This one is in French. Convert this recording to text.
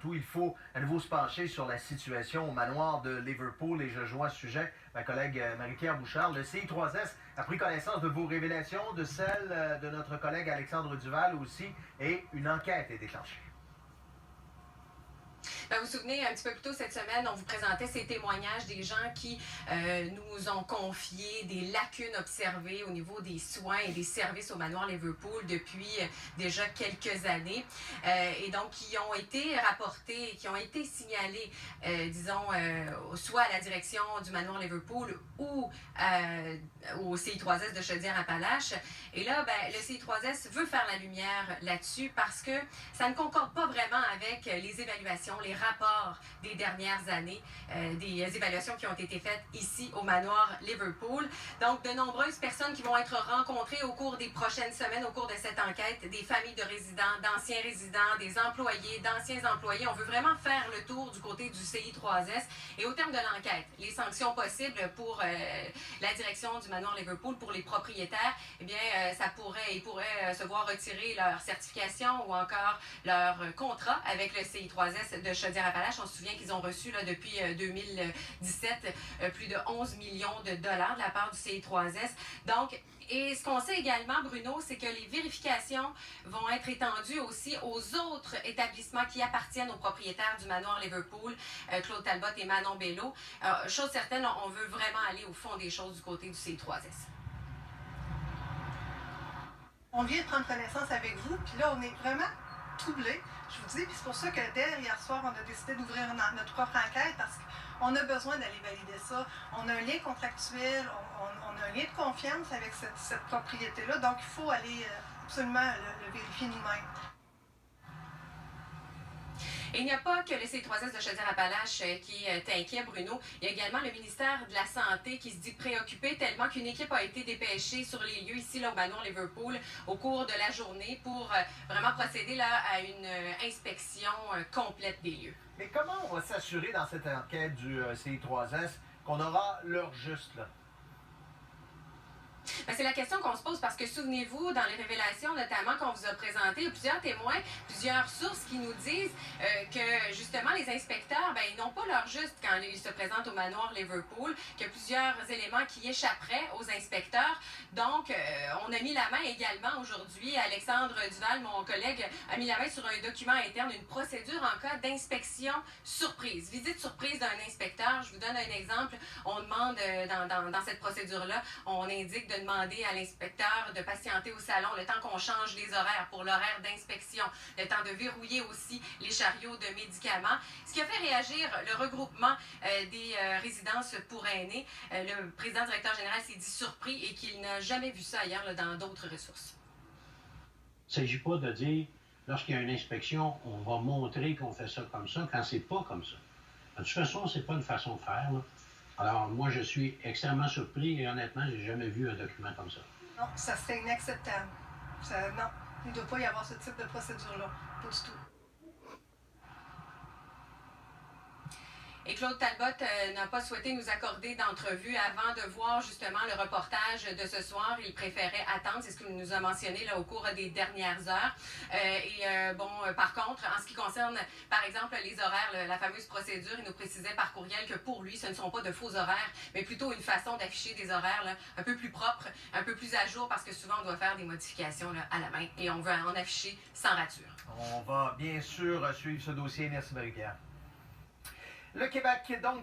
tout, il faut à nouveau se pencher sur la situation au manoir de Liverpool et je joins à ce sujet ma collègue Marie-Pierre Bouchard. Le CI3S a pris connaissance de vos révélations, de celles de notre collègue Alexandre Duval aussi, et une enquête est déclenchée. Vous vous souvenez, un petit peu plus tôt cette semaine, on vous présentait ces témoignages des gens qui nous ont confié des lacunes observées au niveau des soins et des services au manoir Liverpool depuis déjà quelques années et donc qui ont été rapportés, qui ont été signalés, disons, soit à la direction du manoir Liverpool ou au CI3S de Chaudière-Appalaches. Et là, le CI3S veut faire la lumière là-dessus parce que ça ne concorde pas vraiment avec les évaluations, les rapports des dernières années, des évaluations qui ont été faites ici au manoir Liverpool. Donc, de nombreuses personnes qui vont être rencontrées au cours des prochaines semaines, au cours de cette enquête, des familles de résidents, d'anciens résidents, des employés, d'anciens employés. On veut vraiment faire le tour du côté du CI3S et au terme de l'enquête, les sanctions possibles pour la direction du manoir Liverpool, pour les propriétaires, eh bien, ils pourraient se voir retirer leur certification ou encore leur contrat avec le CI3S de Chaudière-Appalaches. On se souvient qu'ils ont reçu là, depuis 2017 plus de 11 millions de dollars de la part du CI3S. Donc, et ce qu'on sait également, Bruno, c'est que les vérifications vont être étendues aussi aux autres établissements qui appartiennent aux propriétaires du manoir Liverpool, Claude Talbot et Manon Bello. Chose certaine, on veut vraiment aller au fond des choses du côté du CI3S. On vient de prendre connaissance avec vous, puis là, on est vraiment troublés. Je vous dis, puis c'est pour ça que dès hier soir, on a décidé d'ouvrir notre propre enquête parce qu'on a besoin d'aller valider ça. On a un lien contractuel, on a un lien de confiance avec cette propriété-là, donc il faut aller absolument le vérifier nous-mêmes. Et il n'y a pas que le CI3S de Chaudière-Appalaches qui est inquiet, Bruno. Il y a également le ministère de la Santé qui se dit préoccupé tellement qu'une équipe a été dépêchée sur les lieux ici, là, au manoir Liverpool, au cours de la journée pour vraiment procéder là, à une inspection complète des lieux. Mais comment on va s'assurer dans cette enquête du CI3S qu'on aura l'heure juste, là? C'est la question qu'on se pose parce que souvenez-vous, dans les révélations notamment qu'on vous a présentées, il y a plusieurs témoins, plusieurs sources qui nous disent que justement les inspecteurs, ils n'ont pas leur juste quand ils se présentent au manoir Liverpool, qu'il y a plusieurs éléments qui échapperaient aux inspecteurs. Donc, on a mis la main également aujourd'hui, Alexandre Duval, mon collègue, a mis la main sur un document interne, une procédure en cas d'inspection surprise, visite surprise d'un inspecteur. Je vous donne un exemple. On demande dans cette procédure-là, on indique de demander à l'inspecteur de patienter au salon le temps qu'on change les horaires pour l'horaire d'inspection, le temps de verrouiller aussi les chariots de médicaments. Ce qui a fait réagir le regroupement des résidences pour aînés. Le président directeur général s'est dit surpris et qu'il n'a jamais vu ça ailleurs là, dans d'autres ressources. Il ne s'agit pas de dire, lorsqu'il y a une inspection, on va montrer qu'on fait ça comme ça, quand c'est pas comme ça. De toute façon, c'est pas une façon de faire, là. Alors, moi, je suis extrêmement surpris et honnêtement, j'ai jamais vu un document comme ça. Non, ça serait inacceptable. Non, il ne doit pas y avoir ce type de procédure-là. Pas du tout. Et Claude Talbot n'a pas souhaité nous accorder d'entrevue avant de voir justement le reportage de ce soir. Il préférait attendre, c'est ce qu'il nous a mentionné là, au cours des dernières heures. Par contre, en ce qui concerne, par exemple, les horaires, la fameuse procédure, il nous précisait par courriel que pour lui, ce ne sont pas de faux horaires, mais plutôt une façon d'afficher des horaires là, un peu plus propres, un peu plus à jour, parce que souvent, on doit faire des modifications là, à la main et on veut en afficher sans rature. On va bien sûr suivre ce dossier. Merci, Marie-Pierre. Le Québec, donc,